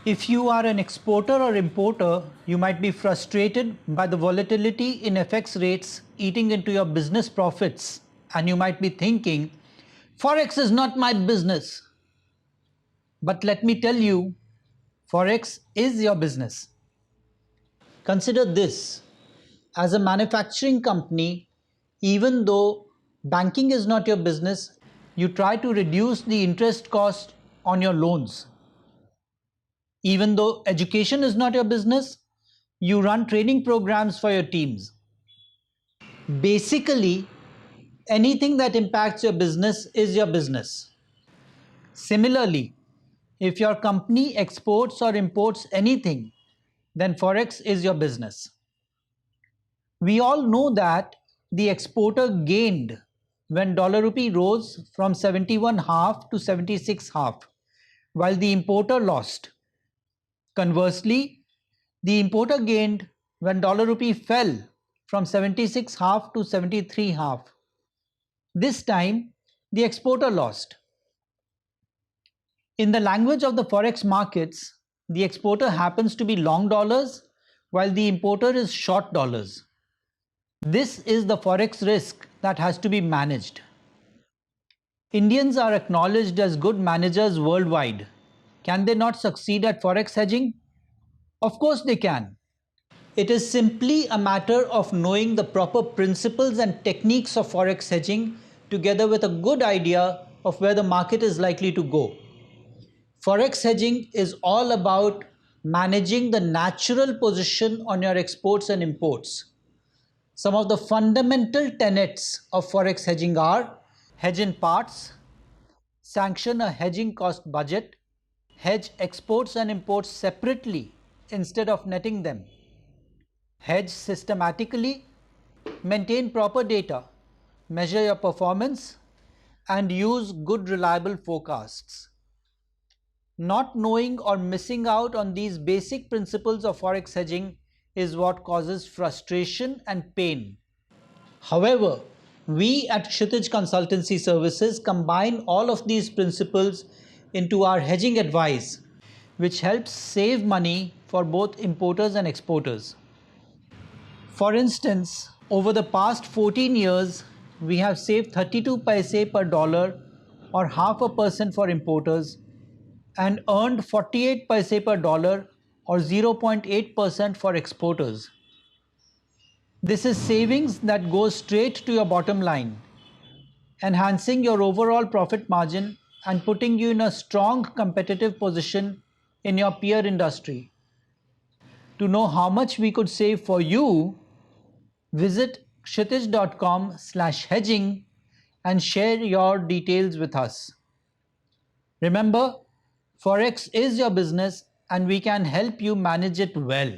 If you are an exporter or importer, you might be frustrated by the volatility in FX rates eating into your business profits, and you might be thinking, Forex is not my business. But let me tell you, Forex is your business. Consider this: as a manufacturing company, even though banking is not your business, you try to reduce the interest cost on your loans. Even though education is not your business, you run training programs for your teams. Basically, anything that impacts your business is your business. Similarly, if your company exports or imports anything, then Forex is your business. We all know that the exporter gained when dollar rupee rose from 71.5 to 76.5, while the importer lost. Conversely, the importer gained when dollar rupee fell from 76.5 to 73.5. This time, the exporter lost. In the language of the Forex markets, the exporter happens to be long dollars while the importer is short dollars. This is the Forex risk that has to be managed. Indians are acknowledged as good managers worldwide. Can they not succeed at Forex hedging? Of course they can. It is simply a matter of knowing the proper principles and techniques of Forex hedging together with a good idea of where the market is likely to go. Forex hedging is all about managing the natural position on your exports and imports. Some of the fundamental tenets of Forex hedging are: hedge in parts, sanction a hedging cost budget, hedge exports and imports separately instead of netting them, hedge systematically, maintain proper data, measure your performance, and use good reliable forecasts. Not knowing or missing out on these basic principles of Forex hedging is what causes frustration and pain. However, we at Kshitij Consultancy Services combine all of these principles into our hedging advice, which helps save money for both importers and exporters. For instance, over the past 14 years, we have saved 32 paise per dollar or 0.5% for importers and earned 48 paise per dollar or 0.8% for exporters. This is savings that goes straight to your bottom line, enhancing your overall profit margin and putting you in a strong competitive position in your peer industry. To know how much we could save for you, visit kshitij.com/hedging and share your details with us. Remember, Forex is your business and we can help you manage it well.